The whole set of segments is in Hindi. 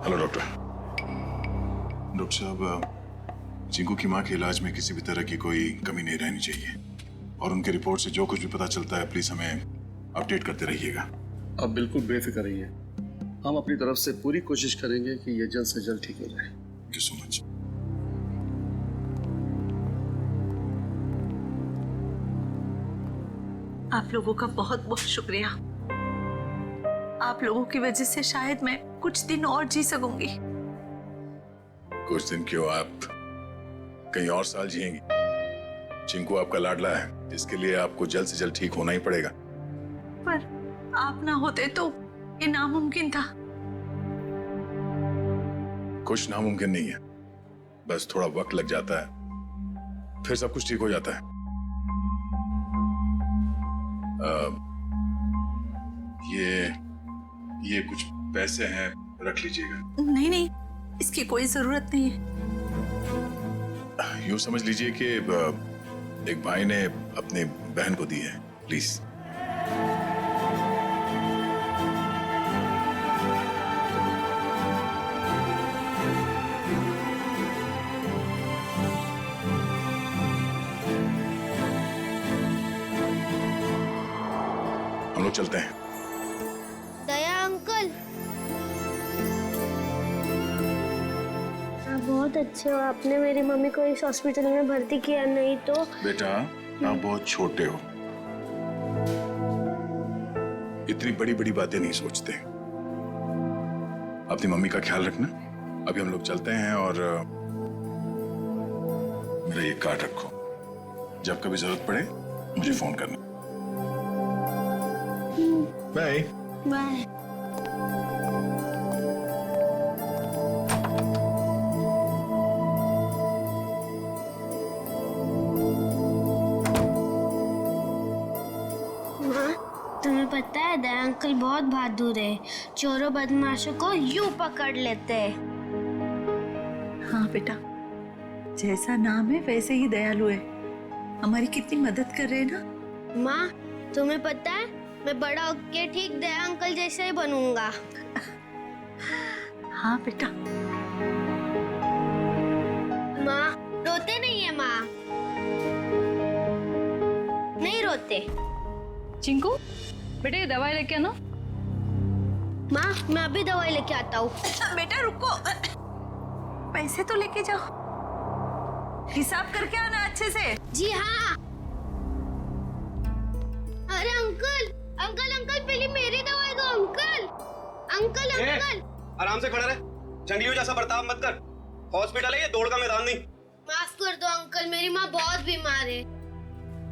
Hello doctor. डॉक्टर साहब, चिंकू की मां के इलाज में किसी भी तरह की कोई कमी नहीं रहनी चाहिए और उनके रिपोर्ट से जो कुछ भी पता चलता है प्लीज हमें अपडेट करते रहिएगा। आप बिल्कुल बेफिक्र रहिए, हम अपनी तरफ से पूरी कोशिश करेंगे कि ये जल्द से जल्द ठीक हो जाए। Thank you so much. आप लोगों का बहुत बहुत शुक्रिया। आप लोगों की वजह से शायद मैं कुछ दिन और जी सकूंगी। कुछ दिन क्यों, आप कहीं और साल जिएंगी। चिंकू आपका लाडला है, इसके लिए आपको जल्द से जल्द ठीक होना ही पड़ेगा। पर आप ना होते तो ये नामुमकिन था। कुछ नामुमकिन नहीं है, बस थोड़ा वक्त लग जाता है, फिर सब कुछ ठीक हो जाता है। ये कुछ पैसे हैं, रख लीजिएगा। नहीं नहीं, इसकी कोई जरूरत नहीं है। यूं समझ लीजिए कि एक भाई ने अपनी बहन को दी है, प्लीज। हम लोग चलते हैं। दया अंकल, आप बहुत अच्छे हो। आपने मेरी मम्मी को इस हॉस्पिटल में भर्ती किया, नहीं तो। बेटा, आप बहुत छोटे हो, इतनी बड़ी बड़ी बातें नहीं सोचते। अपनी मम्मी का ख्याल रखना। अभी हम लोग चलते हैं और मेरा ये कार्ड रखो, जब कभी जरूरत पड़े मुझे फोन करना। Bye bye. तुम्हें पता है दया अंकल बहुत बहादुर है, चोरों बदमाशों को यूं पकड़ लेते हैं। हाँ बेटा, जैसा नाम है वैसे ही दयालु है। हमारी कितनी मदद कर रहे हैं ना। माँ, तुम्हें पता है मैं बड़ा होके ठीक दया अंकल जैसे ही बनूंगा। हाँ बेटा। माँ, रोते नहीं है माँ? नहीं रोते। चिंकू, बेटा ये दवाई लेके आना। माँ, मैं अभी दवाई लेके आता हूँ। बेटा रुको, पैसे तो लेके जाओ, हिसाब करके आना अच्छे से। जी हाँ। अरे अंकल, अंकल अंकल पहले मेरी दवाई दो अंकल। Uncle uncle. आराम से खड़ा रहे, जंगलियों जैसा बर्ताव मत कर। हॉस्पिटल है ये, दौड़ का मैदान नहीं। माफ कर दो अंकल, मेरी माँ बहुत बीमार है,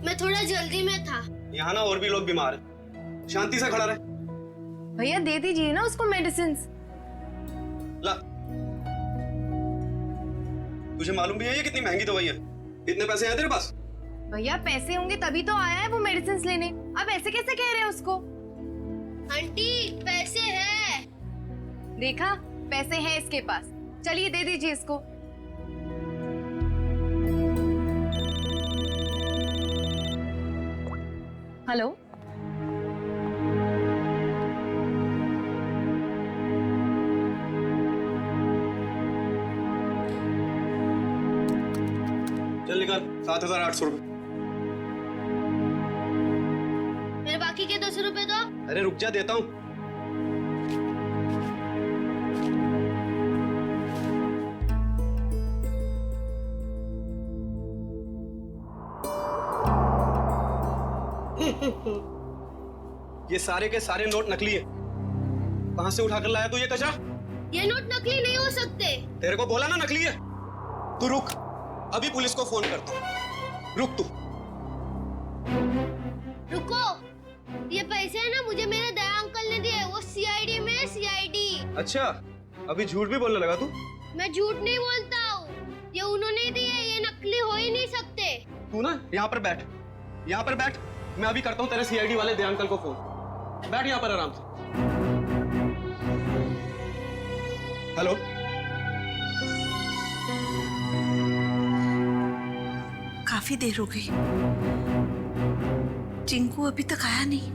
मैं थोड़ा जल्दी में था। यहाँ ना और भी लोग बीमार हैं, शांति से खड़ा रहे। भैया दे दीजिए ना उसको मेडिसिन। ला, तुझे मालूम भी है ये कितनी महंगी दवाई है? इतने पैसे हैं तेरे पास? भैया पैसे होंगे तभी तो आया है वो मेडिसिन लेने, अब ऐसे कैसे कह रहे हैं उसको? आंटी पैसे है। देखा, पैसे हैं इसके पास, चलिए दे दीजिए इसको। हेलो, चल निकाल 7,800 रुपए। मेरे बाकी के 200 रुपए दो। अरे रुक जा, देता हूँ। ये सारे के सारे नोट नकली है। कहां से उठाकर लाया तू ये कचरा? ये नोट नकली नहीं हो सकते। तेरे को बोला ना नकली है। तू रुक, अभी पुलिस को फोन करता हूं। रुक तू। रुको, ये पैसे है ना मुझे मेरे दया अंकल ने दिए, वो सीआईडी में है, सीआईडी। अच्छा, अभी झूठ भी बोलने लगा तू? मैं झूठ नहीं बोलता हूँ, ये उन्होंने दिए, ये नकली हो ही नहीं सकते। तू ना यहाँ पर बैठ, यहाँ पर बैठ। मैं अभी करता हूँ तेरे सीआईडी वाले दया अंकल को फोन। बैठ यहाँ पर आराम से। हेलो, काफी देर हो गई, चिंकू अभी तक आया नहीं।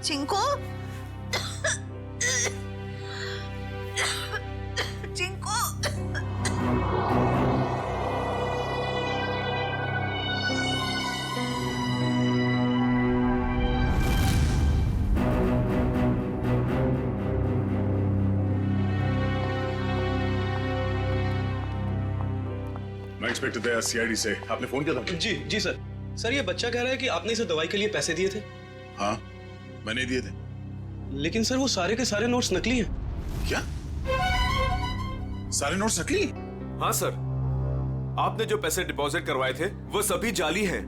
चिंकू, मैं इंस्पेक्टर दया सीआईडी से। आपने फोन किया था? जी जी सर। सर ये बच्चा कह रहा है कि आपने इसे दवाई के लिए पैसे दिए थे। हाँ, मैंने दिए थे। लेकिन सर वो सारे के सारे नोट्स नकली हैं। क्या? सारे नोट्स नकली? हाँ सर, आपने जो पैसे डिपॉजिट करवाए थे वो सभी जाली हैं।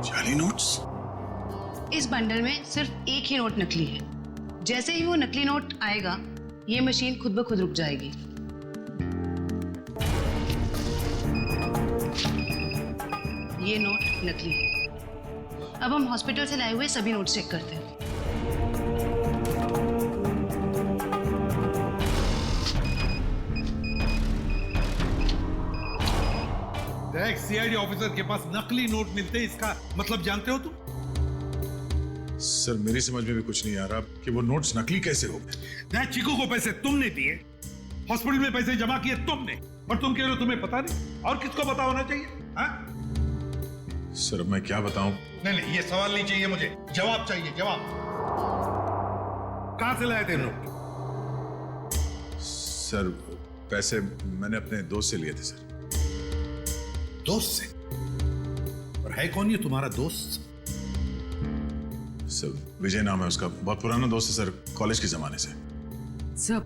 जाली नोट्स? इस बंडल में सिर्फ एक ही नोट नकली है। जैसे ही वो नकली नोट आएगा, ये मशीन खुद ब खुद रुक जाएगी। ये नोट नकली है। अब हम हॉस्पिटल से लाए हुए सभी नोट चेक करते हैं। एक सीआईडी ऑफिसर के पास नकली नोट मिलते हैं, इसका मतलब जानते हो तुम? सर मेरी समझ में भी कुछ नहीं आ रहा कि वो नोट्स नकली कैसे हो गए। चीकू को पैसे तुमने दिए, हॉस्पिटल में पैसे जमा किए तुमने, और तुम कह रहे हो तुम्हें पता नहीं? और किसको पता होना चाहिए? हाँ? सर मैं क्या बताऊं? नहीं, ये सवाल नहीं चाहिए मुझे, जवाब चाहिए, जवाब। कहां से लाए थे नोट? सर पैसे मैंने अपने दोस्त से लिए थे सर। दोस्त से? और है कौन ये तुम्हारा दोस्त? सर विजय नाम है उसका, बहुत पुराना दोस्त है सर, कॉलेज के जमाने से। सर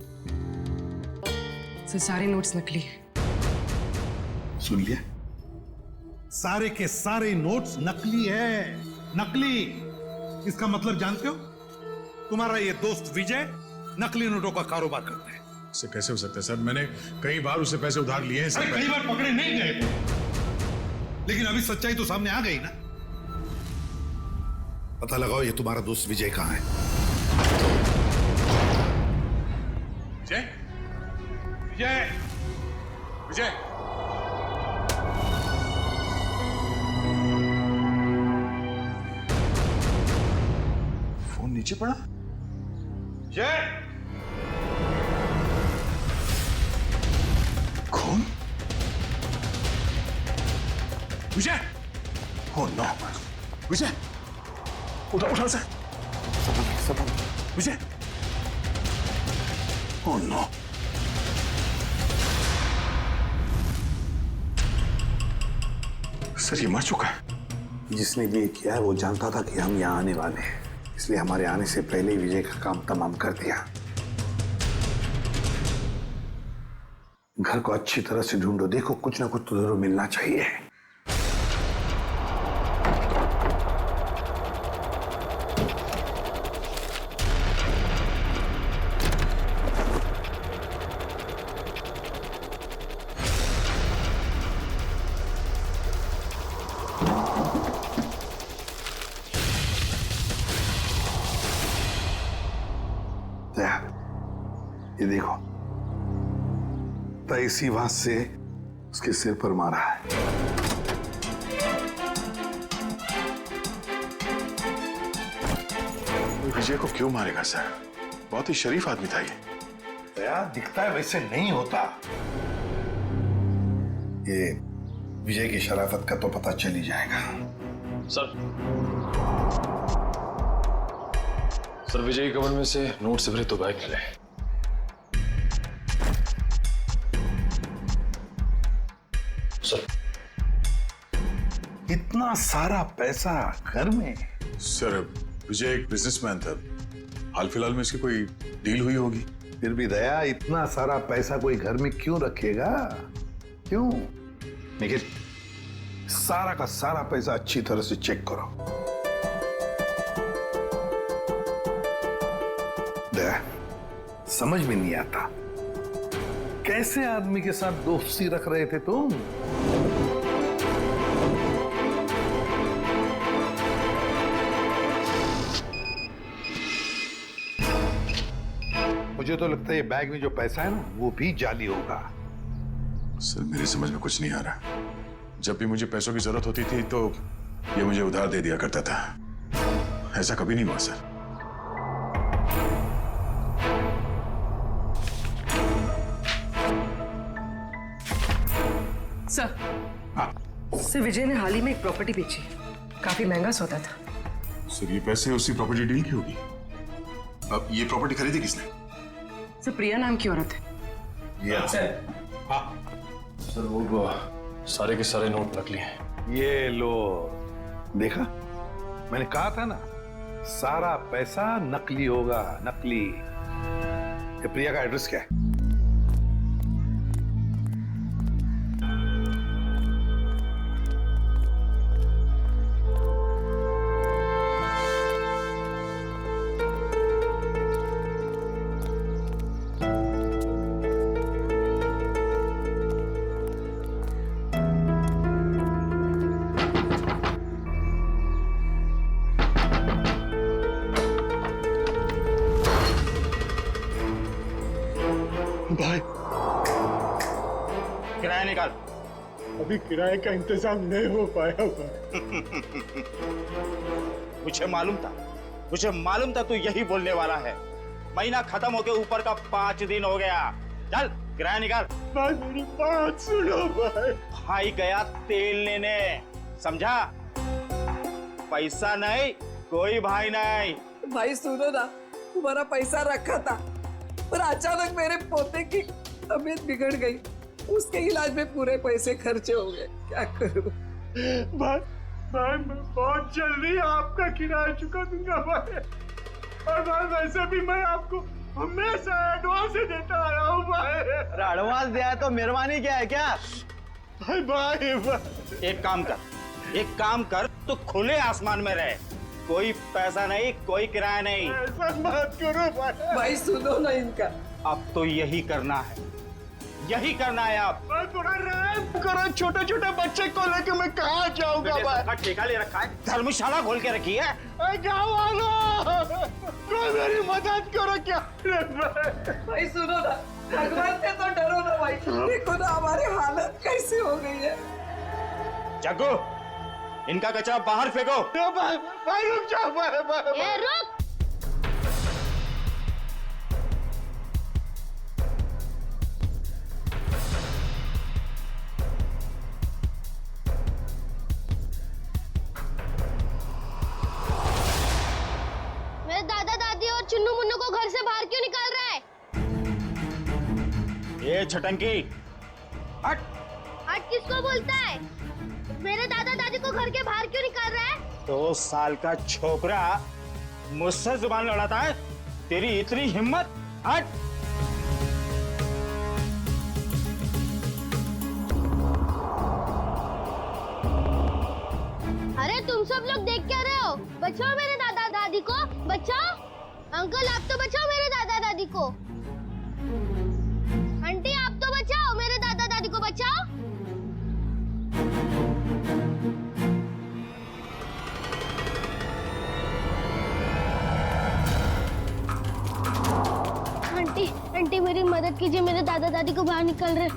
सारे नोट्स नकली हैं। सुन लिया? सारे के सारे नोट्स नकली है, नकली। इसका मतलब जानते हो? तुम्हारा ये दोस्त विजय नकली नोटों का कारोबार करता है। इससे कैसे हो सकता है सर? मैंने कई बार उससे पैसे उधार लिए हैं सर। कई बार पकड़े नहीं गए, लेकिन अभी सच्चाई तो सामने आ गई ना। पता लगाओ ये तुम्हारा दोस्त विजय कहां है। विजय, विजय, विजय, फोन नीचे पड़ा। जय, कौन? विजय! Oh no! विजय! उठा sir. Vijay! Oh no! Sir ये मर चुका है। जिसने ये किया है वो जानता था कि हम यहाँ आने वाले हैं, इसलिए हमारे आने से पहले ही विजय का काम तमाम कर दिया। घर को अच्छी तरह से ढूंढो, देखो कुछ ना कुछ तो जरूर मिलना चाहिए। ये देखो, तो इसी बात से उसके सिर पर मारा है। विजय को क्यों मारेगा सर? बहुत ही शरीफ आदमी था ये। दया दिखता है वैसे नहीं होता। ये विजय की शराफत का तो पता चल ही जाएगा। सर विजय के कमर में से नोट से भरे तो बैग मिले। सर इतना सारा पैसा घर में? सर विजय एक बिजनेसमैन था, हाल फिलहाल में इसकी कोई डील हुई होगी। फिर भी दया इतना सारा पैसा कोई घर में क्यों रखेगा? क्यों? लेकिन सारा का सारा पैसा अच्छी तरह से चेक करो। दया समझ में नहीं आता, कैसे आदमी के साथ दोस्ती रख रहे थे तुम? मुझे तो लगता है ये बैग में जो पैसा है ना वो भी जाली होगा। सर मेरी समझ में कुछ नहीं आ रहा। जब भी मुझे पैसों की जरूरत होती थी तो ये मुझे उधार दे दिया करता था, ऐसा कभी नहीं हुआ सर। सर, सर विजय ने हाल ही में एक प्रॉपर्टी बेची, काफी महंगा सौदा था। सर ये पैसे उसी प्रॉपर्टी डील की होगी। अब ये प्रॉपर्टी खरीदी किसने? सर प्रिया नाम की औरत है। हाँ, सर वो सारे के सारे नोट नकली हैं। ये लो, देखा, मैंने कहा था ना, सारा पैसा नकली होगा, नकली। ये प्रिया का एड्रेस क्या है? भाई किराया निकाल। अभी किराए का इंतजाम नहीं हो पाया मुझे मालूम था तू यही बोलने वाला है। महीना खत्म होके ऊपर का 5 दिन हो गया। चल किराया निकाल। भाई मेरी बात सुनो भाई। भाई गया तेल लेने, समझा? पैसा नहीं, कोई भाई नहीं। भाई सुनो ना, तुम्हारा पैसा रखा था पर अचानक मेरे पोते की तबीयत बिगड़ गई, उसके इलाज में पूरे पैसे खर्चे हो गए, क्या करूं? भाई मैं बहुत जल्दी आपका किराया चुका दूंगा भाई। और भाई वैसे भी मैं आपको हमेशा एडवांस ही देता आया हूँ भाई। एडवांस दिया है तो मेहरबानी क्या है क्या? भाई एक काम कर तो खुले आसमान में रहे। कोई पैसा नहीं, कोई किराया नहीं। ऐसा मत करो भाई। भाई सुनो ना इनका। अब तो यही करना है आप। भाई थोड़ा रहम करो, छोटे छोटे बच्चे को लेके मैं कहाँ जाऊंगा भाई? ठेका ले रखा है, धर्मशाला खोल के रखी है। गाँव वालों, कोई मेरी मदद करो क्या? भाई सुनो ना, भगवान से तो डरो ना भाई। देखो ना हमारी हालत कैसी हो गई है। जग्गू, इनका कचरा बाहर फेंको। भाई रुक जाओ भाई। ए रुक। मेरे दादा दादी और चुन्नू मुन्नू को घर से बाहर क्यों निकाल रहा है? ये छटंकी, हट। हट किसको बोलता है? मेरे दादा दादी को घर के बाहर क्यों निकाल रहा है? 2 साल का छोकरा मुझसे जुबान लड़ाता है? तेरी इतनी हिम्मत? हट। अरे तुम सब लोग देख क्या रहे हो? बचाओ मेरे दादा दादी को, बचाओ। अंकल आप तो बचाओ मेरे दादा दादी को। आंटी आप तो बचाओ मेरे दादा दादी को, बचाओ। आंटी मेरी मदद कीजिए, मेरे दादा दादी को बाहर निकल रहे।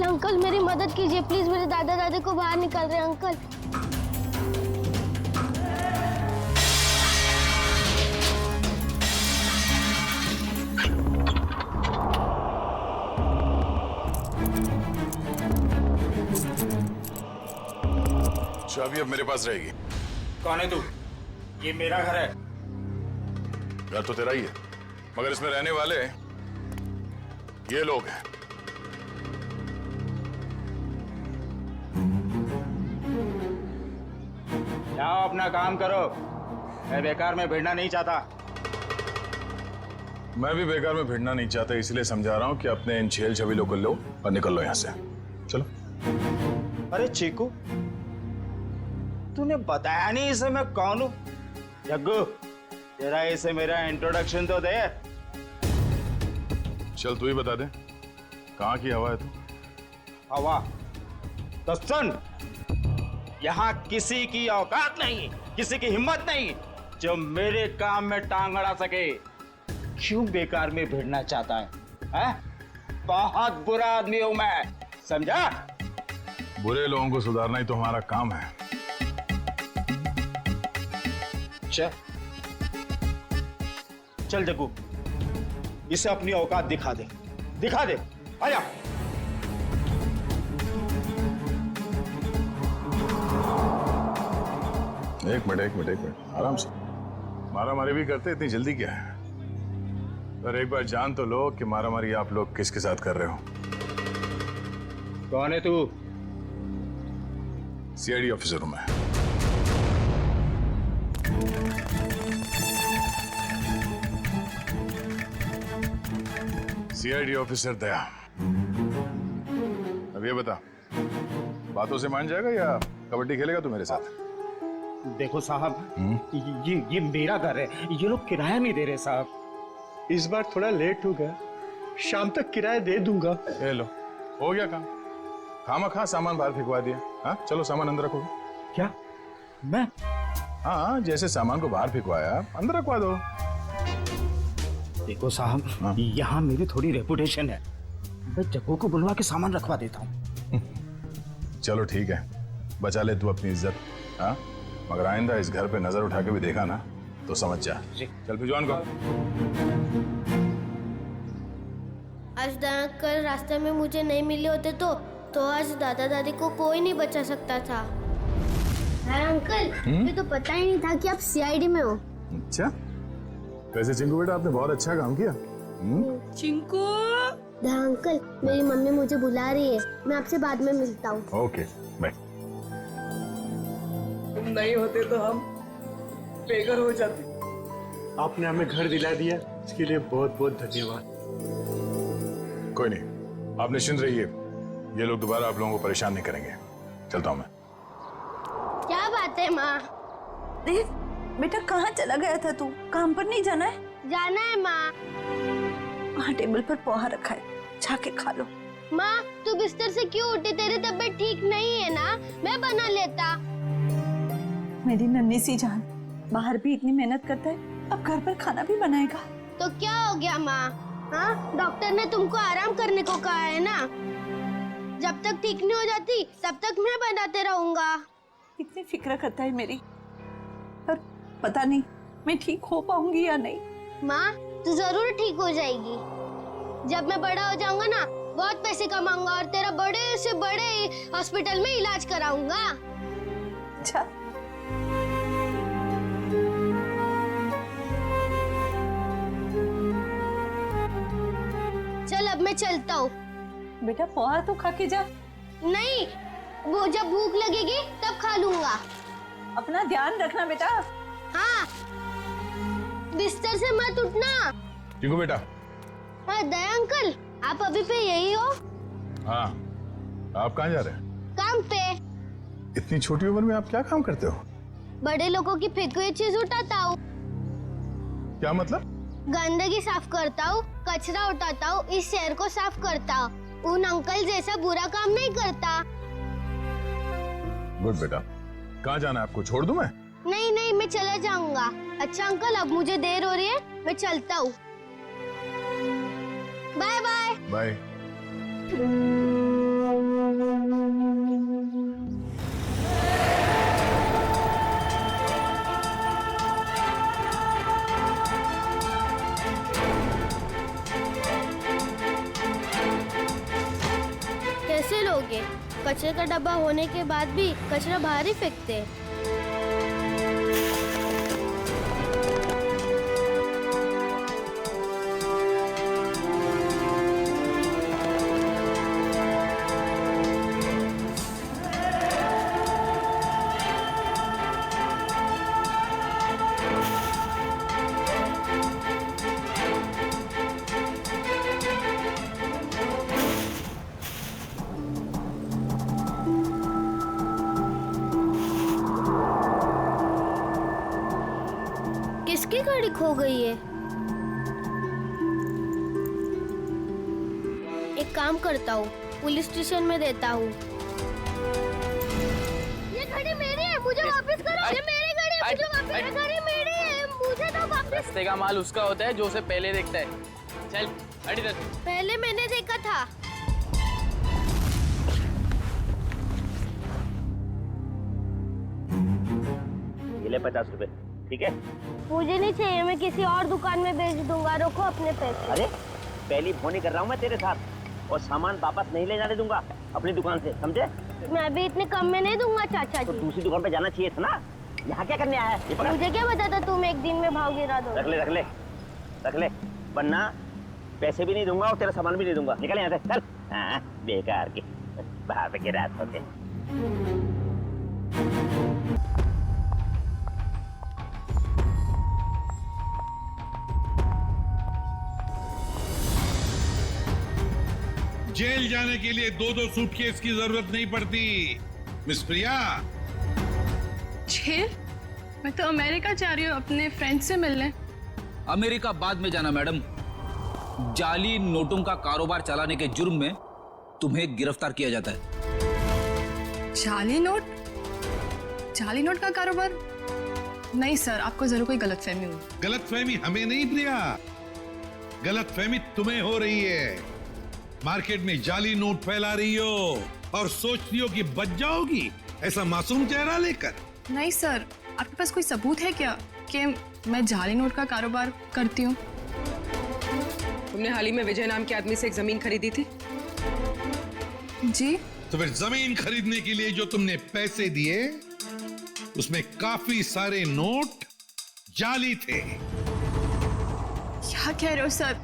अंकल मेरी मदद कीजिए प्लीज, मेरे दादा दादी को बाहर निकल रहे अंकल। चाबी अब मेरे पास रहेगी। कौन है तू? ये मेरा घर है। घर तो तेरा ही है, मगर इसमें रहने वाले ये लोग हैं। जाओ अपना काम करो, मैं बेकार में भिड़ना नहीं चाहता। मैं भी बेकार में भिड़ना नहीं चाहता, इसलिए समझा रहा हूं कि अपने इन छेल छबीलों को लो और निकल लो यहां से। चलो। अरे चीकू, तूने बताया नहीं इसे मैं कौन हूं? जग्गू, तेरा इसे मेरा इंट्रोडक्शन तो दे। चल तू ही बता दे, कहाँ की हवा है तू? हवा तो सुन, यहाँ किसी की औकात नहीं, किसी की हिम्मत नहीं जो मेरे काम में टांग अड़ा सके। क्यों बेकार में भिड़ना चाहता है? बहुत बुरा आदमी हूं मैं, समझा? बुरे लोगों को सुधारना ही तो हमारा काम है। चल जग्गू, इसे अपनी औकात दिखा दे, दिखा दे। आजा। एक मिनट, आराम से। मारामारी भी करते, इतनी जल्दी क्या है? पर एक बार जान तो लो कि मारामारी आप लोग किसके साथ कर रहे हो। कौन है तू? सीआईडी ऑफिसर हूं मैं। सीआईडी ऑफिसर दया। अब ये बता, बातों से मान जाएगा या कबड्डी खेलेगा तू मेरे साथ? देखो साहब, ये मेरा घर है, ये लोग किराया नहीं दे रहे साहब। इस बार थोड़ा लेट हो गया, शाम तक किराया दे दूंगा। ये लो, हो गया काम। खामा सामान बाहर फेंकवा दिया। हाँ चलो सामान अंदर रखो। क्या? मैं? हाँ, जैसे सामान को बाहर फेंकवाया अंदर रखवा दो। देखो साहब, यहाँ मेरी थोड़ी रेपुटेशन है, मैं जग्गू को बुलवा के सामान रखवा देता हूँ। चलो ठीक है, बचा ले तू अपनी इज्जत। हाँ, मगर आइंदा इस घर पे नजर उठा के भी देखा ना तो समझ जा। चल भिजवान को। आज दया अंकल रास्ते में मुझे नहीं मिले होते तो आज दादा दादी को कोई नहीं बचा सकता था। दया अंकल, मुझे तो पता ही नहीं था कि आप सीआईडी में हो। अच्छा, वैसे चिंकू बेटा आपने बहुत अच्छा काम किया। चिंकू। दया अंकल, मेरी मम्मी मुझे बुला रही है, मैं आपसे बाद में मिलता हूँ। Okay bye. तुम नहीं होते तो हम बेघर हो जाते। आपने हमें घर दिला दिया, इसके लिए बहुत बहुत धन्यवाद। कोई नहीं, आप निश्चिंत रहिए, ये लोग दोबारा आप लोगों को परेशान नहीं करेंगे। चलता हूँ मैं। क्या बात है माँ? देव, बेटा कहाँ चला गया था तू? काम पर नहीं जाना है? जाना है माँ। वहाँ टेबल पर पोहा रखा है, जाके खा लो। माँ, तू बिस्तर से क्यों उठी? तेरी तबीयत ठीक नहीं है ना? मैं बना लेता। मेरी नन्ही सी जान, बाहर भी इतनी मेहनत करता है, अब घर पर खाना भी बनाएगा। तो क्या हो गया माँ? हाँ, डॉक्टर ने तुमको आराम करने को कहा है ना। जब तक ठीक नहीं हो जाती तब तक मैं बनाते रहूंगा। कितनी फिक्र करता है मेरी, पर पता नहीं मैं ठीक हो पाऊंगी या नहीं। माँ, तू जरूर ठीक हो जाएगी। जब मैं बड़ा हो जाऊंगा ना, बहुत पैसे कमाऊंगा और तेरा बड़े से बड़े हॉस्पिटल में इलाज कराऊंगा। अच्छा, चल अब मैं चलता हूँ। बेटा पोहा तो खा के जा। नहीं, वो जब भूख लगेगी तब खा लूंगा। अपना ध्यान रखना बेटा। हाँ, बिस्तर से मत उठना। चिंकू बेटा। हाँ दया अंकल, आप अभी पे यही हो? हाँ, आप कहाँ जा रहे हैं? काम पे। इतनी छोटी उम्र में आप क्या काम करते हो? बड़े लोगों की फेंकी हुई चीज उठाता हूँ। क्या मतलब? गंदगी साफ करता हूँ, कचरा उठाता हूँ, इस शहर को साफ करता हूँ। उन अंकल जैसा बुरा काम नहीं करता। गुड बेटा। कहाँ जाना है आपको? छोड़ दूं मैं? नहीं नहीं, मैं चला जाऊंगा। अच्छा अंकल, अब मुझे देर हो रही है, मैं चलता हूँ। Bye bye. बाय। कैसे लोगे? कचरे का डब्बा होने के बाद भी कचरा बाहर ही फेंकते। किसकी गाड़ी खो गई है? एक काम करता हूँ, पुलिस स्टेशन में देता हूँ। ये गाड़ी मेरी है, मुझे वापस करो। ये मेरी गाड़ी है, मुझे वापस। ये गाड़ी मेरी है, मुझे तो वापस। रास्ते का माल उसका होता है जो उसे पहले देखता है। चल हट इधर। पहले मैंने देखा था। ये ले 50 रुपए, ठीक है? मुझे नहीं चाहिए, मैं किसी और दुकान में बेच दूंगा। रखो अपने पैसे। अरे पहली फोन ही कर रहा हूँ मैं तेरे साथ, और सामान वापस नहीं ले जाने दूंगा अपनी दुकान से, समझे? मैं भी इतने कम में नहीं दूंगा चाचा तो जी। दूसरी दुकान पे जाना चाहिए था ना, यहाँ क्या करने आया है? ये पकड़। मुझे क्या पता था तुम एक दिन में भाव गिरा दो। रख ले रख ले रख ले, वरना पैसे भी नहीं दूंगा और तेरा सामान भी नहीं दूंगा। निकल यहाँ से, चल। हाँ, बेकार के। बाहर के रात होते। जेल जाने के लिए 2-2 सूटकेस की जरूरत नहीं पड़ती मिस प्रिया। जेल? मैं तो अमेरिका जा रही हूँ अपने फ्रेंड से मिलने। अमेरिका बाद में जाना मैडम। जाली नोटों का कारोबार चलाने के जुर्म में तुम्हें गिरफ्तार किया जाता है। जाली नोट? जाली नोट का कारोबार? नहीं सर, आपको जरूर कोई गलतफहमी हुई। गलतफहमी हमें नहीं प्रिया, गलतफहमी तुम्हें हो रही है। मार्केट में जाली नोट फैला रही हो और सोचती हो कि बच जाओगी ऐसा मासूम चेहरा लेकर। नहीं सर, आपके पास कोई सबूत है क्या कि मैं जाली नोट का कारोबार करती हूँ? तुमने हाल ही में विजय नाम के आदमी से एक जमीन खरीदी थी? जी। तो फिर जमीन खरीदने के लिए जो तुमने पैसे दिए उसमें काफी सारे नोट जाली थे। क्या कह रहे हो सर?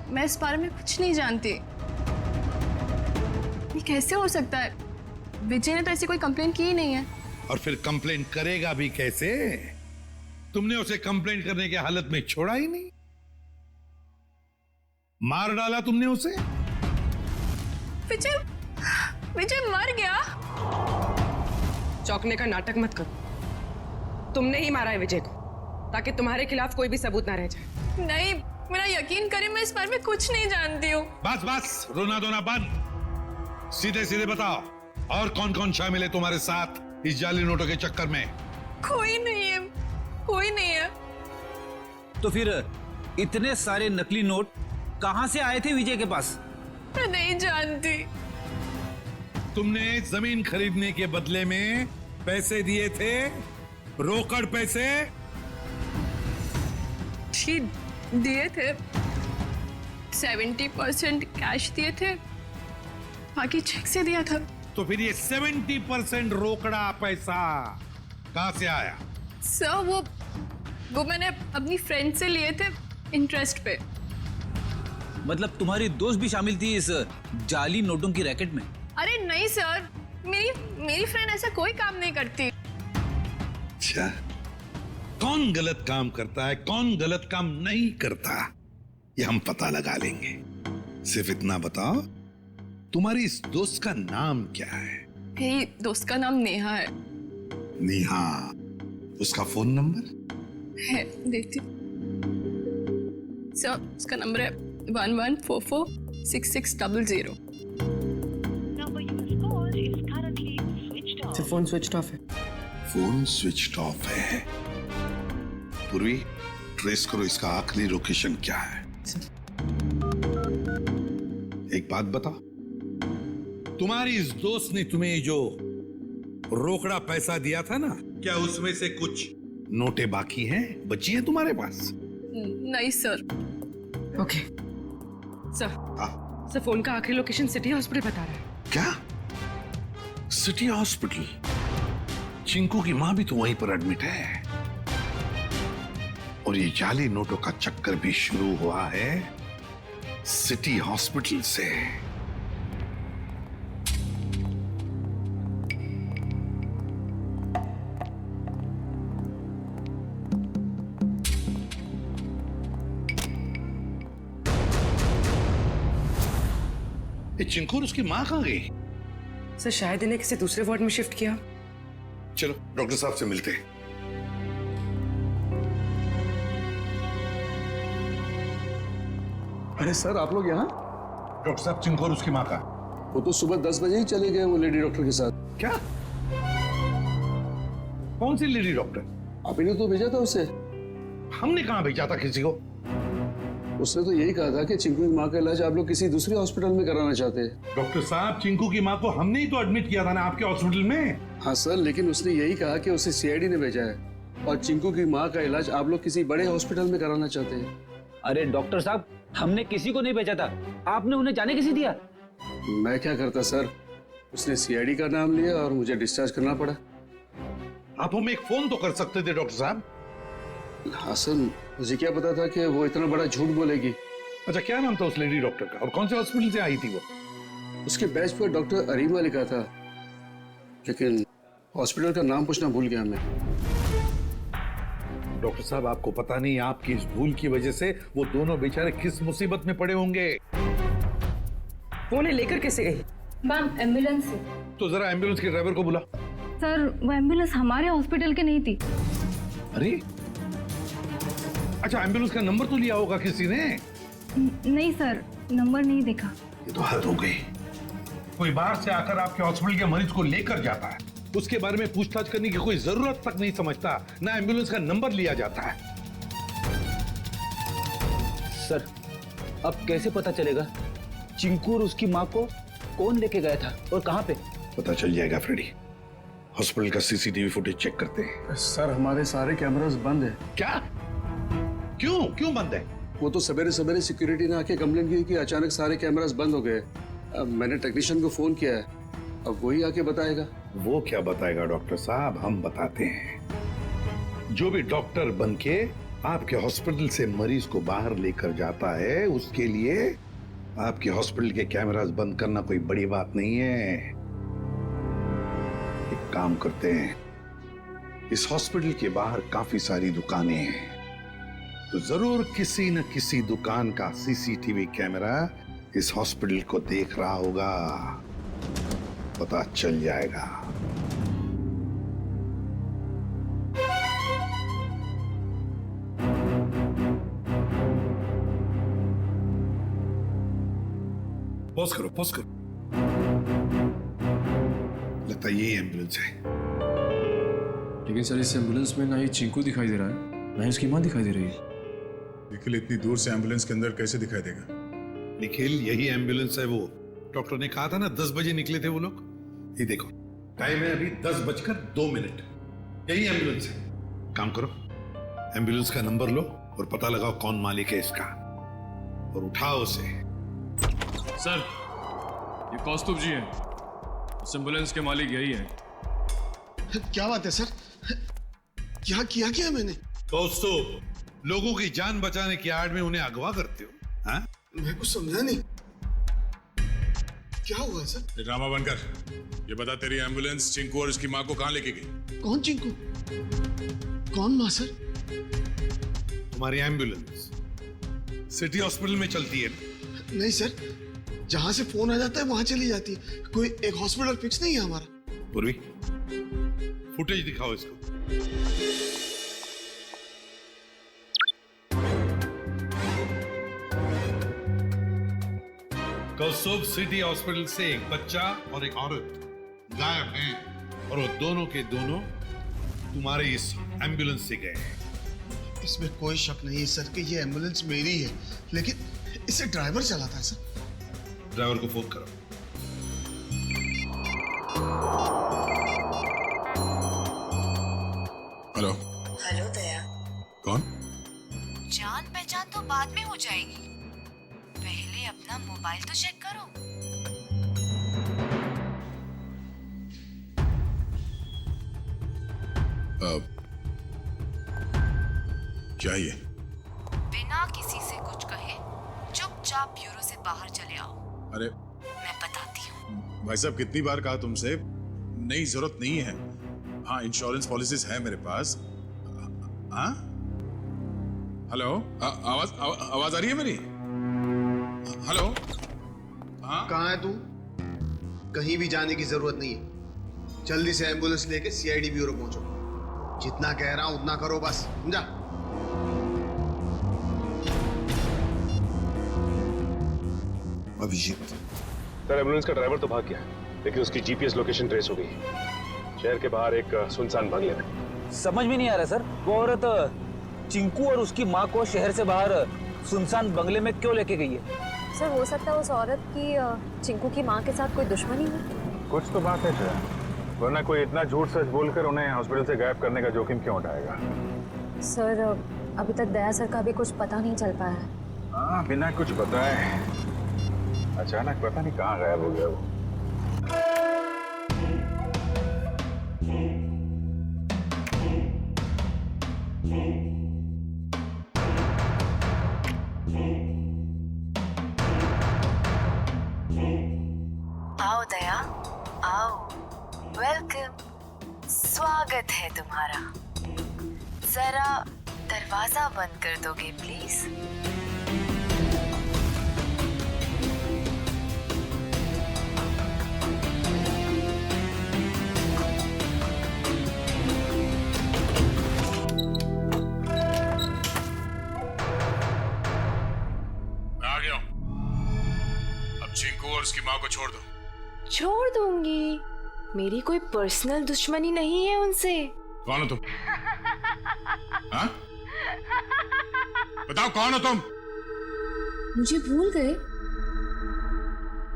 मैं इस बारे में कुछ नहीं जानती। ये कैसे हो सकता है? विजय ने तो ऐसी कोई कंप्लेंट की ही नहीं है। और फिर कंप्लेंट करेगा भी कैसे? तुमने उसे कंप्लेंट करने की हालत में छोड़ा ही नहीं, मार डाला तुमने उसे। विजय मर गया? चौंकने का नाटक मत करो। तुमने ही मारा है विजय को ताकि तुम्हारे खिलाफ कोई भी सबूत ना रह जाए। नहीं, मेरा यकीन करें, मैं इस बारे में कुछ नहीं जानती हूँ। बस बस, रोना धोना बंद। सीधे सीधे बताओ, और कौन कौन शामिल है तुम्हारे साथ इस जाली नोटों के चक्कर में? कोई नहीं है, कोई नहीं है। तो फिर इतने सारे नकली नोट कहां से आए थे विजय के पास? मैं नहीं जानती। तुमने जमीन खरीदने के बदले में पैसे दिए थे, रोकड़ पैसे? जी दिए थे। 70% कैश दिए थे, बाकी चेक से दिया था। तो फिर ये 70% रोकड़ा पैसा कहां से आया? सर वो मैंने अपनी फ्रेंड से लिए थे इंटरेस्ट पे। मतलब तुम्हारी दोस्त भी शामिल थी इस जाली नोटों की रैकेट में? अरे नहीं सर, मेरी फ्रेंड ऐसा कोई काम नहीं करती। अच्छा, कौन गलत काम करता है, कौन गलत काम नहीं करता, ये हम पता लगा लेंगे। सिर्फ इतना बताओ, तुम्हारी इस दोस्त का नाम क्या है? मेरी दोस्त का नाम नेहा है। नेहा, उसका फोन नंबर है, देखती। सर उसका नंबर है 11446600। फोन स्विच ऑफ है। फोन स्विच ऑफ है। पूर्वी, ट्रेस करो इसका आखिरी लोकेशन क्या है। एक बात बताओ, तुम्हारी इस दोस्त ने तुम्हें जो रोकड़ा पैसा दिया था ना, क्या उसमें से कुछ नोटें बाकी हैं, बची हैं तुम्हारे पास? नहीं sir. Okay sir. Sir phone का आखिरी लोकेशन सिटी हॉस्पिटल बता रहा है। क्या? City hospital? चिंकू की मां भी तो वहीं पर एडमिट है। और ये जाली नोटों का चक्कर भी शुरू हुआ है सिटी हॉस्पिटल से। ये चिंकू और उसकी मां कहां गई? सर शायद इन्हें किसी दूसरे वार्ड में शिफ्ट किया। चलो डॉक्टर साहब से मिलते हैं। अरे सर, आप लोग यहाँ? डॉक्टर साहब, चिंकू और उसकी मां का? वो तो सुबह 10 बजे ही चले गए, वो लेडी डॉक्टर के साथ। क्या? कौन सी लेडी डॉक्टर? आप ही ने तो भेजा था उसे। हमने कहां भेजा था किसी को? उसने तो यही कहा था कि चिंकू की माँ का इलाज आप लोग किसी दूसरे हॉस्पिटल में कराना चाहते हैं। डॉक्टर साहब, चिंकू की माँ को हमने ही तो एडमिट किया था ना आपके हॉस्पिटल में। हाँ सर, लेकिन उसने यही कहा कि उसे सीआईडी ने भेजा है और चिंकू की माँ का इलाज आप लोग किसी बड़े हॉस्पिटल में कराना चाहते हैं। अरे डॉक्टर साहब, हमने किसी को नहीं भेजा था, आपने उन्हें जाने कैसे दिया? मैं क्या करता सर, उसने सीआईडी का नाम लिया और मुझे डिस्चार्ज करना पड़ा। आप हमें एक फोन तो कर सकते थे डॉक्टर साहब। हाँ सर, मुझे क्या पता था कि वो इतना बड़ा झूठ बोलेगी। अच्छा, क्या नाम था उस लेडी डॉक्टर का और कौन से हॉस्पिटल से आई थी वो? उसके बैच पर डॉक्टर अरीमा लिखा था, लेकिन हॉस्पिटल का नाम पूछना भूल गया मैं। डॉक्टर साहब, आपको पता नहीं आपकी इस भूल की वजह से वो दोनों बेचारे किस मुसीबत में पड़े होंगे। वो उन्हें लेकर कैसे गई? मैम एम्बुलेंस से। तो जरा एम्बुलेंस के ड्राइवर को बुला। सर वो एम्बुलेंस हमारे हॉस्पिटल की नहीं थी। अरे अच्छा, एम्बुलेंस का नंबर तो लिया होगा किसी ने? नहीं सर, नंबर नहीं देखा। ये तो हद हो गई। कोई बाहर से आकर आपके हॉस्पिटल के मरीज को लेकर जाता है, उसके बारे में पूछताछ करने की कोई जरूरत तक नहीं समझता, ना एम्बुलेंस का नंबर लिया जाता है। सर अब कैसे पता चलेगा चिंकू और उसकी माँ को कौन लेके गया था और कहाँ पे? पता चल जाएगा फ्रेडी। हॉस्पिटल का सीसीटीवी फुटेज चेक करते हैं। सर हमारे सारे कैमरास बंद है। क्या? क्यों क्यों बंद है? वो तो सवेरे सवेरे सिक्योरिटी ने आके कंप्लेंट की कि अचानक सारे कैमरास बंद हो गए। अब मैंने टेक्नीशियन को फोन किया है, अब वही आके बताएगा। वो क्या बताएगा डॉक्टर साहब, हम बताते हैं। जो भी डॉक्टर बनके आपके हॉस्पिटल से मरीज को बाहर लेकर जाता है, उसके लिए आपके हॉस्पिटल के कैमरास बंद करना कोई बड़ी बात नहीं है। एक काम करते हैं, इस हॉस्पिटल के बाहर काफी सारी दुकानें हैं, तो जरूर किसी न किसी दुकान का सीसीटीवी कैमरा इस हॉस्पिटल को देख रहा होगा, पता चल जाएगा। पॉज करो, पॉज करो। लगता है ये एम्बुलेंस है। लेकिन सर इस एम्बुलेंस में ना ही चिंकू दिखाई दे रहा है, ना ही उसकी माँ दिखाई दे रही है। निखिल इतनी दूर से एम्बुलेंस के अंदर कैसे दिखाई देगा? निखिल यही एम्बुलेंस है। वो डॉक्टर ने कहा था ना 10 बजे निकले थे वो लोग। ये देखो टाइम है अभी 10:02। यही एम्बुलेंस है। काम करो, एम्बुलेंस का नंबर लो और पता लगाओ कौन मालिक है इसका, और उठाओ उसे। सर ये कौस्तुभ जी हैं, इस एम्बुलेंस के मालिक यही है। क्या बात है सर, क्या किया मैंने? कौस्तुभ, लोगों की जान बचाने की आड़ में उन्हें अगवा करते हो? हाँ? मैं कुछ समझा नहीं, क्या हुआ सर? ड्रामा बनकर ये बता, तेरी एम्बुलेंस चिंकू और उसकी माँ को कहाँ लेके गई? कौन चिंकू, कौन माँ सर? तुम्हारी एम्बुलेंस सिटी हॉस्पिटल में चलती है ना? नहीं सर, जहां से फोन आ जाता है वहां चली जाती है, कोई एक हॉस्पिटल फिक्स नहीं है हमारा। पूर्वी फुटेज दिखाओ इसको। कौस्तुभ सिटी हॉस्पिटल से एक बच्चा और एक औरत गायब हैं, और वो दोनों के दोनों तुम्हारे इस एम्बुलेंस से गए हैं। इसमें कोई शक नहीं है सर कि ये एम्बुलेंस मेरी है, लेकिन इसे ड्राइवर चलाता है सर। ड्राइवर को फोन करो। हेलो। हेलो दया। कौन? जान पहचान तो बाद में हो जाएगी, पहले अपना मोबाइल तो चेक करो। क्या ये? बिना किसी से कुछ कहे चुपचाप ब्यूरो से बाहर चले आओ। अरे मैं बताती हूँ। भाई साहब, कितनी बार कहा तुमसे, नहीं जरूरत नहीं है। हाँ, इंश्योरेंस पॉलिसीज है मेरे पास। हाँ हेलो, आवाज आ रही है मेरी? हेलो। हाँ कहाँ है तू? कहीं भी जाने की जरूरत नहीं है, जल्दी से एम्बुलेंस लेके सीआईडी ब्यूरो पहुंचो। जितना कह रहा हूं उतना करो बस, समझा? अभिजीत सर, एम्बुलेंस का ड्राइवर तो भाग गया, लेकिन उसकी जीपीएस लोकेशन ट्रेस हो गई शहर के बाहर एक सुनसान बंगले में। समझ में नहीं आ रहा सर, वो औरत चिंकू और उसकी माँ को शहर से बाहर सुनसान बंगले में क्यों लेके गई है? सर हो सकता है उस औरत की चिंकू की माँ के साथ कोई दुश्मनी है। कुछ तो बात है सर, वरना कोई इतना झूठ सच बोलकर उन्हें हॉस्पिटल से गायब करने का जोखिम क्यों उठाएगा? सर अभी तक दया सर का भी कुछ पता नहीं चल पाया है। हाँ, बिना कुछ बताए अचानक पता नहीं कहाँ गायब हो गया वो। आओ, वेलकम, स्वागत है तुम्हारा। जरा दरवाजा बंद कर दोगे प्लीज? मैं आ गया हूं। अब चिंकू और उसकी माँ को छोड़ दो। छोड़ दूंगी? मेरी कोई पर्सनल दुश्मनी नहीं है उनसे। कौन हो तुम? हाँ? बताओ कौन हो तुम? मुझे भूल गए?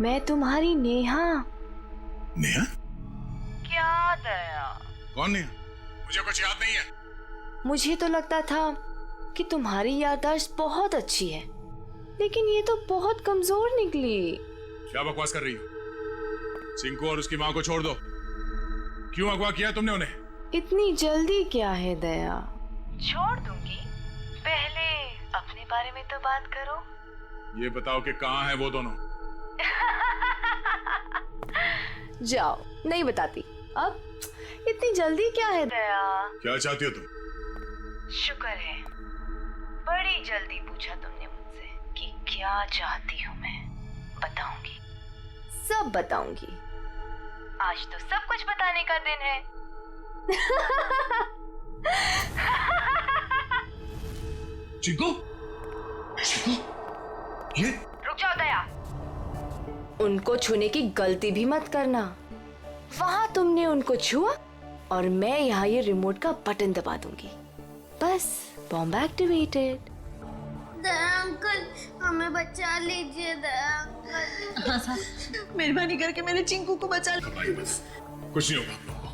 मैं तुम्हारी नेहा। नेहा? क्या दया? कौन नेहा? मुझे कुछ याद नहीं है। मुझे तो लगता था कि तुम्हारी याददाश्त बहुत अच्छी है, लेकिन ये तो बहुत कमजोर निकली। क्या बकवास कर रही हो? चिंकू और उसकी माँ को छोड़ दो। क्यों अगवा किया तुमने उन्हें? इतनी जल्दी क्या है दया? छोड़ दूंगी, पहले अपने बारे में तो बात करो। ये बताओ कि कहाँ हैं वो दोनों? जाओ, नहीं बताती। अब इतनी जल्दी क्या है दया? क्या चाहती हो तुम? शुक्र है बड़ी जल्दी पूछा तुमने मुझसे कि क्या चाहती हूँ मैं। बताऊंगी, सब बताऊंगी। आज तो सब कुछ बताने का दिन है। चिंकू? चिंकू? ये? रुक जाओ दया, उनको छूने की गलती भी मत करना। वहां तुमने उनको छुआ और मैं यहाँ ये रिमोट का बटन दबा दूंगी। बस, बॉम्ब एक्टिवेटेड। दया अंकल, हमें बचा लीजिए दया अंकल। हाँ साहब, मेहरबानी करके मेरे चिंकू को बचा लीजिए। बस, कुछ नहीं होगा आप लोगों को।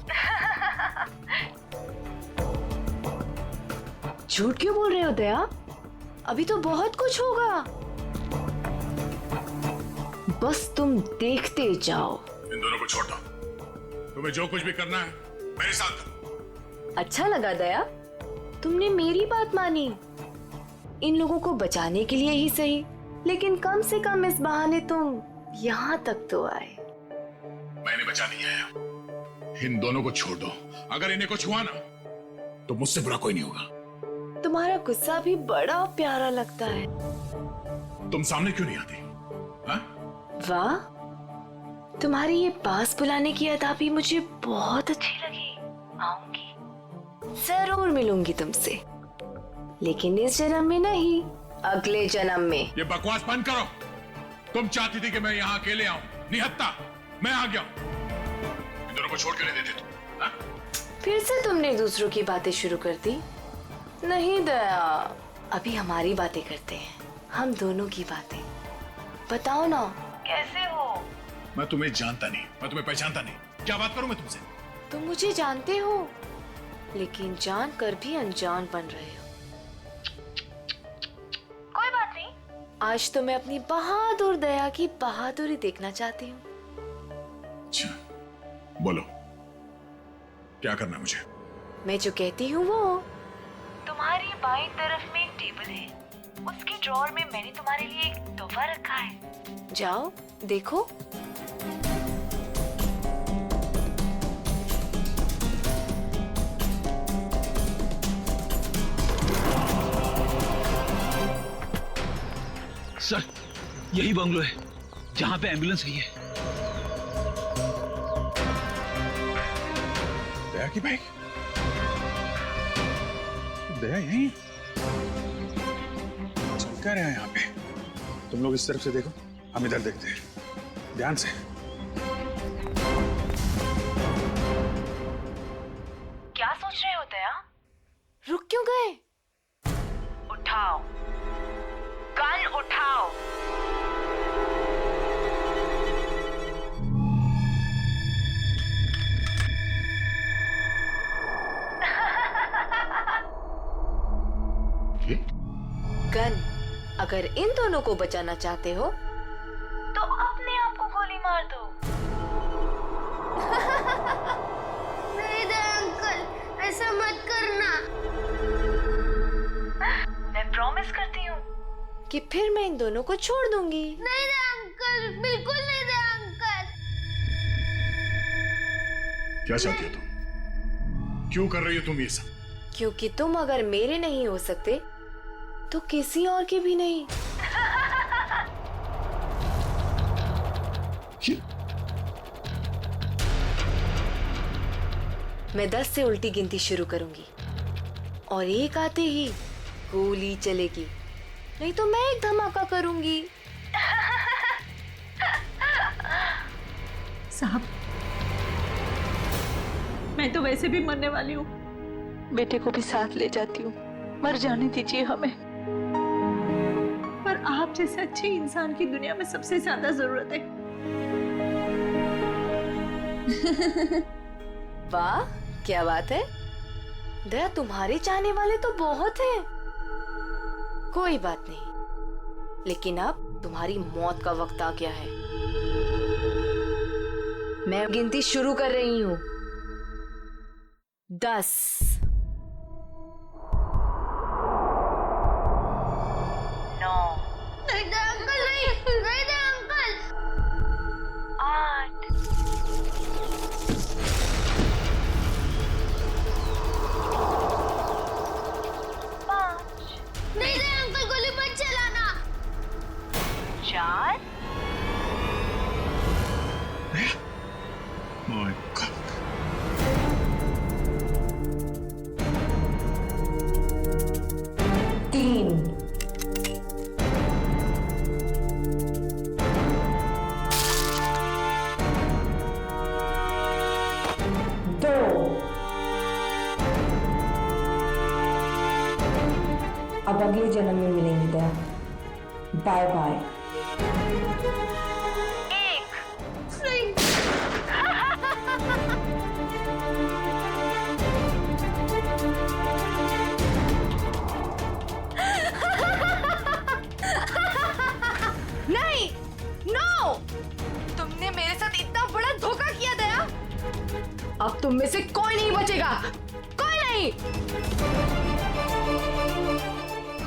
झूठ क्यों बोल रहे हो दया? अभी तो बहुत कुछ होगा। बस तुम देखते जाओ। इन दोनों को छोड़ दो। तुम्हें जो कुछ भी करना है मेरे साथ करो। अच्छा लगा दया, तुमने मेरी बात मानी। इन लोगों को बचाने के लिए ही सही, लेकिन कम से कम इस बहाने तुम यहाँ तक तो आए। मैंने बचा नहीं आया। इन दोनों को छोड़ दो। अगर इन्हें को छुआ ना तो मुझसे बुरा कोई नहीं होगा। तुम्हारा गुस्सा भी बड़ा प्यारा लगता है। तुम सामने क्यों नहीं आती? हाँ? वाह, तुम्हारी ये पास बुलाने की अदा भी मुझे बहुत अच्छी लगी। आऊंगी, जरूर मिलूंगी तुमसे, लेकिन इस जन्म में नहीं, अगले जन्म में। ये बकवास बंद करो। तुम चाहती थी कि मैं यहाँ अकेले आऊं, निहत्ता। मैं आ गया। इन दोनों को छोड़ के नहीं देते तुम। हाँ? फिर से तुमने दूसरों की बातें शुरू कर दी। नहीं दया, अभी हमारी बातें करते हैं, हम दोनों की बातें। बताओ ना, कैसे हो? मैं तुम्हें जानता नहीं, मैं तुम्हें पहचानता नहीं। क्या बात करूं मैं तुमसे? तुम मुझे जानते हो, लेकिन जान कर भी अनजान बन रहे हो। कोई बात नहीं, आज तो मैं अपनी बहादुर दया की बहादुरी देखना चाहती हूँ। अच्छा, बोलो क्या करना है मुझे? मैं जो कहती हूँ वो। तुम्हारी बाईं तरफ में एक टेबल है, उसके ड्रॉअर में मैंने तुम्हारे लिए एक तोहफा रखा है। जाओ देखो। सर, यही बंगलो है जहां पे एम्बुलेंस आई है। दया की बाइक? दया यहीं चल क्या रहा है यहाँ पे? तुम लोग इस तरफ से देखो, हम इधर देखते हैं ध्यान से। क्या सोच रहे हो दया? रुक क्यों गए? उठाओ, गन उठाओ। गन, अगर इन दोनों को बचाना चाहते हो तो अपने आप को गोली मार दो। नहीं दया अंकल, ऐसा मत करना। मैं प्रॉमिस करती हूँ कि फिर मैं इन दोनों को छोड़ दूंगी। नहीं दया अंकल, बिल्कुल नहीं दया अंकल। क्या चाहती हो तुम? क्यों कर रही हो तुम ये सब? क्योंकि तुम अगर मेरे नहीं हो सकते तो किसी और के भी नहीं। मैं 10 से उल्टी गिनती शुरू करूंगी और 1 आते ही गोली चलेगी, नहीं तो मैं एक धमाका करूंगी। साहब, मैं तो वैसे भी मरने वाली हूँ, बेटे को भी साथ ले जाती हूँ, मर जाने दीजिए हमें। पर आप जैसे अच्छे इंसान की दुनिया में सबसे ज्यादा जरूरत है। वाह, क्या बात है दया, तुम्हारे चाहने वाले तो बहुत हैं। कोई बात नहीं, लेकिन अब तुम्हारी मौत का वक्त आ गया है। मैं गिनती शुरू कर रही हूँ। 10 9 नहीं दे अंकल, नहीं दे अंकल। 8 नहीं दे अंकल, गोली मत चलाना। 4 My God. 3 2 अब अगले जन्म में मिलेंगे दया। Bye bye. नहीं, नो, तुमने मेरे साथ इतना बड़ा धोखा किया दया। अब तुम में से कोई नहीं बचेगा, कोई नहीं।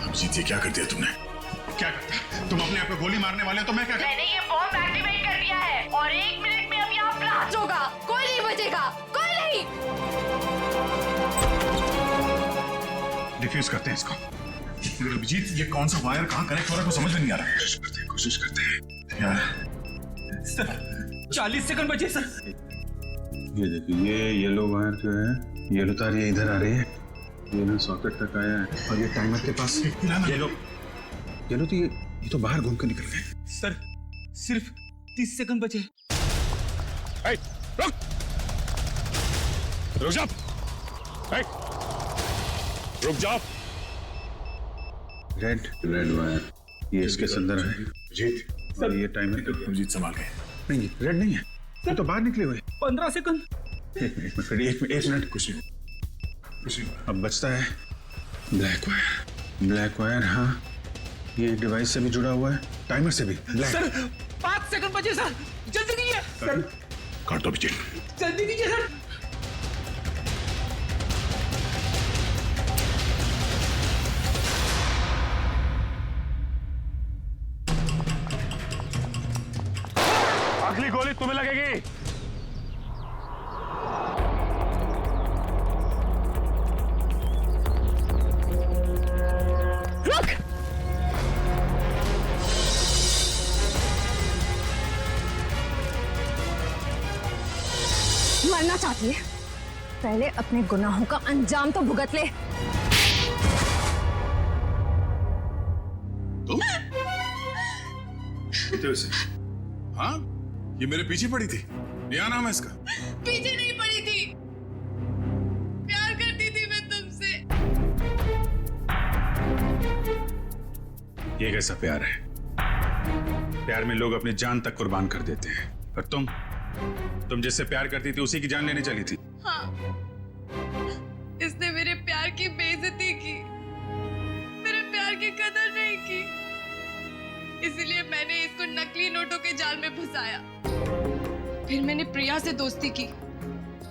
अभिजीत, ये क्या कर दिया तुमने? क्या करता? तुम अपने आप को गोली मारने वाले हो तो मैं क्या? मैंने ये बॉम्ब एक्टिवेट कर दिया है और 1 मिनट में अब यहाँ ब्लास्ट होगा। कोई नहीं बचेगा, कोई नहीं। डिफ्यूज करते हैं इसको। अभिजीत, ये कौन सा वायर कहाँ कनेक्ट हो रहा है, कुछ समझ में नहीं आ रहा है। कोशिश करते हैं यार। सर 40 सेकंड बचे सर। ये देखिए, ये येलो वायर जो है, येलो तार ये इधर आ रही है, ये ना सॉकेट तक आया है और ये टाइमर के पास येलो तो ये तो बाहर घूम के निकल गए। सर सिर्फ 30 सेकंड बचे। रुक जा, रुक जाओ। रेड वायर ये इसके अंदर है। जीत और ये टाइमर के जीत संभाल के। नहीं, रेड नहीं है, ये तो बाहर निकले हुए। 15 सेकंड। एक मिनट, कुछ नहीं। अब बचता है ब्लैक वायर। हाँ, ये डिवाइस से भी जुड़ा हुआ है, टाइमर से भी। सर 5 सेकंड बचे सर, जल्दी कीजिए। सर काट दो अभिजीत, जल्दी कीजिए सर। अगली गोली तुम्हें लगेगी। रुक। मरना चाहती है? पहले अपने गुनाहों का अंजाम तो भुगत ले। हाँ, ये मेरे पीछे पड़ी थी। क्या नाम है इसका? पीछे नहीं पड़ी थी, प्यार करती थी मैं तुमसे। ये कैसा प्यार है? प्यार में लोग अपनी जान तक कुर्बान कर देते हैं, और तुम जिससे प्यार करती थी उसी की जान लेने चली थी। हाँ, इसने मेरे प्यार की बेइज्जती की, मेरे प्यार की कदर नहीं की, इसीलिए मैंने इसको नकली नोटों के जाल में फंसाया। फिर मैंने प्रिया से दोस्ती की,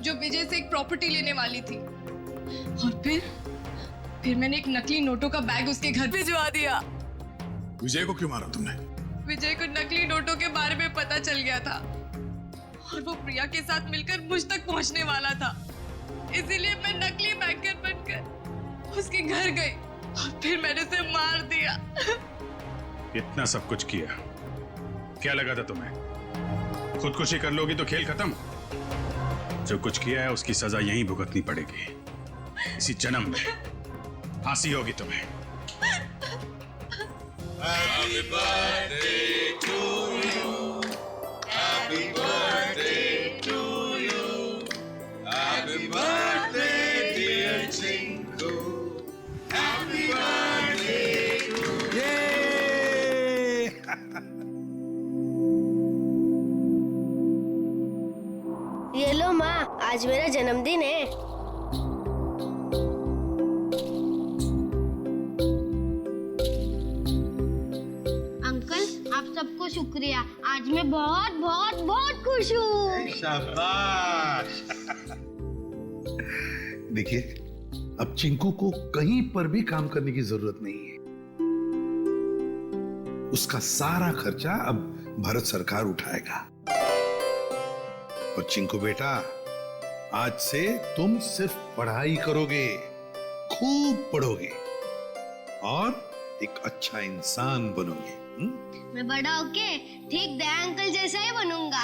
जो विजय से एक प्रॉपर्टी लेने वाली थी, और फिर मैंने एक नकली नोटों का बैग उसके घर भिजवा दिया। विजय को क्यों मारा तुमने? विजय को नकली नोटों के बारे में पता चल गया था, और वो प्रिया के साथ मिलकर मुझ तक पहुंचने वाला था। इसीलिए मैं नकली बैंकर बनकर उसके घर गई और फिर मैंने उसे मार दिया। इतना सब कुछ किया, क्या लगा था तुम्हें? खुदकुशी कर लोगी तो खेल खत्म। जो कुछ किया है उसकी सजा यहीं भुगतनी पड़ेगी, इसी जन्म में फांसी होगी तुम्हें। Happy birthday to you. Happy birthday to you. Happy birthday dear Chinku. Happy birthday to you. ये लो माँ, आज मेरा जन्मदिन है। अंकल, आप सबको शुक्रिया। आज मैं बहुत बहुत बहुत खुश हूँ। शाबाश। देखिए, अब चिंकू को कहीं पर भी काम करने की जरूरत नहीं है। उसका सारा खर्चा अब भारत सरकार उठाएगा। और चिंकू बेटा, आज से तुम सिर्फ पढ़ाई करोगे, खूब पढ़ोगे और एक अच्छा इंसान बनोगे। मैं बड़ा होके ठीक दया अंकल जैसा ही बनूंगा।